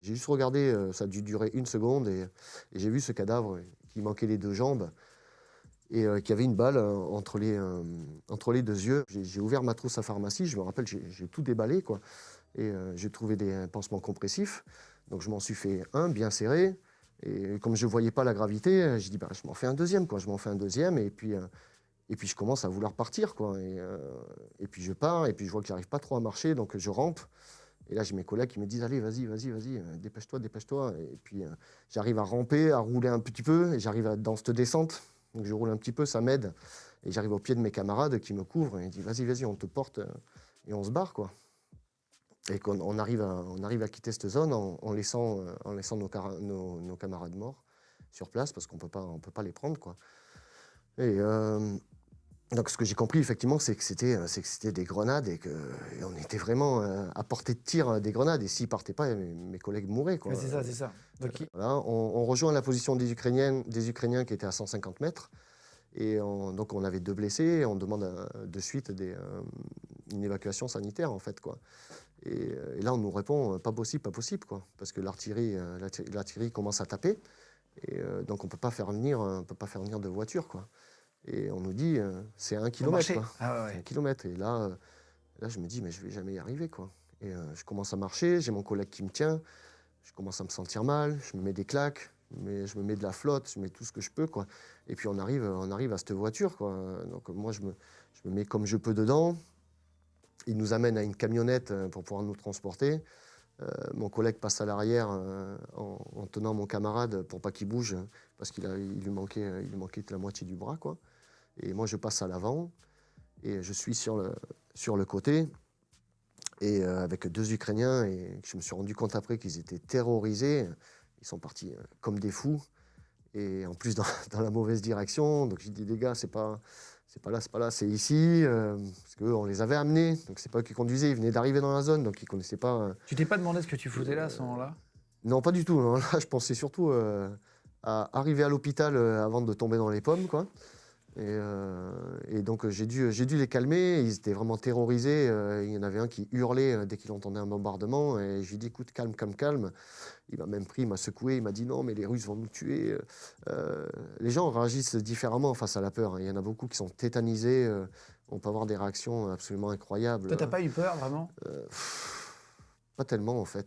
J'ai juste regardé, ça a dû durer 1 seconde et j'ai vu ce cadavre qui manquait les 2 jambes et qui avait une balle, entre les 2 yeux. J'ai ouvert ma trousse à pharmacie, je me rappelle, j'ai tout déballé, quoi et j'ai trouvé des pansements compressifs. Donc je m'en suis fait un bien serré et comme je voyais pas la gravité, j'ai dit: «Bah, je m'en fais un deuxième, quoi». Je m'en fais un deuxième et puis je commence à vouloir partir, quoi et puis je pars et puis je vois que j'arrive pas trop à marcher donc je rampe et là j'ai mes collègues qui me disent: «Allez, vas-y, dépêche-toi, dépêche-toi» et puis, j'arrive à ramper, à rouler un petit peu et j'arrive dans cette descente. Donc je roule un petit peu, ça m'aide et j'arrive au pied de mes camarades qui me couvrent et ils disent: «Vas-y, on te porte, et on se barre, quoi» et on arrive à quitter cette zone en laissant nos camarades morts sur place parce qu'on peut pas les prendre, quoi et donc ce que j'ai compris effectivement, c'est que c'était des grenades et on était vraiment, à portée de tir, des grenades et s'ils partaient pas, mes collègues mouraient, Ouais, quoi, c'est ça, c'est ça. Donc, voilà, on rejoint la position des Ukrainiens qui étaient à 150 mètres et donc on avait 2 blessés et on demande, de suite une évacuation sanitaire, en fait, quoi et là, on nous répond: pas possible, quoi», parce que l'artillerie commence à taper et donc on peut pas faire venir de voiture, quoi et on nous dit, c'est à 1 faut kilomètre, marcher. quoi. Ah ouais, C'est 1 ouais. kilomètre et là, je me dis: «Mais je vais jamais y arriver, quoi» et je commence à marcher, j'ai mon collègue qui me tient, je commence à me sentir mal, je me mets des claques, mais je me mets de la flotte, je mets tout ce que je peux, quoi et puis on arrive à cette voiture, quoi, donc moi, je me mets comme je peux dedans. Il nous amène à une camionnette, pour pouvoir nous transporter. Mon collègue passe à l'arrière, en tenant mon camarade pour pas qu'il bouge, parce il lui manquait la moitié du bras, quoi et moi, je passe à l'avant et je suis sur le côté et avec 2 Ukrainiens et je me suis rendu compte après qu'ils étaient terrorisés. Ils sont partis, comme des fous et en plus dans dans la mauvaise direction. Donc j'ai dit: «Les gars, c'est pas là, c'est ici», parce qu'eux, on les avait amenés, donc c'est pas eux qui conduisaient, ils venaient d'arriver dans la zone, donc ils connaissaient pas, Tu t'es pas demandé ce que tu foutais là, à ce moment-là? non, pas du tout, non, là, je pensais surtout, à arriver à l'hôpital, avant de tomber dans les pommes, quoi et donc j'ai dû les calmer. Ils étaient vraiment terrorisés, il y en avait un qui hurlait, dès qu'il entendait un bombardement et je lui ai dit: «Écoute, calme, calme, calme». Il m'a même pris, il m'a secoué, il m'a dit: «Non, mais les Russes vont nous tuer». Les gens réagissent différemment face à la peur, hein. Il y en a beaucoup qui sont tétanisés, on peut avoir des réactions absolument incroyables, Toi, tu as pas eu peur vraiment? heu, pas tellement, en fait.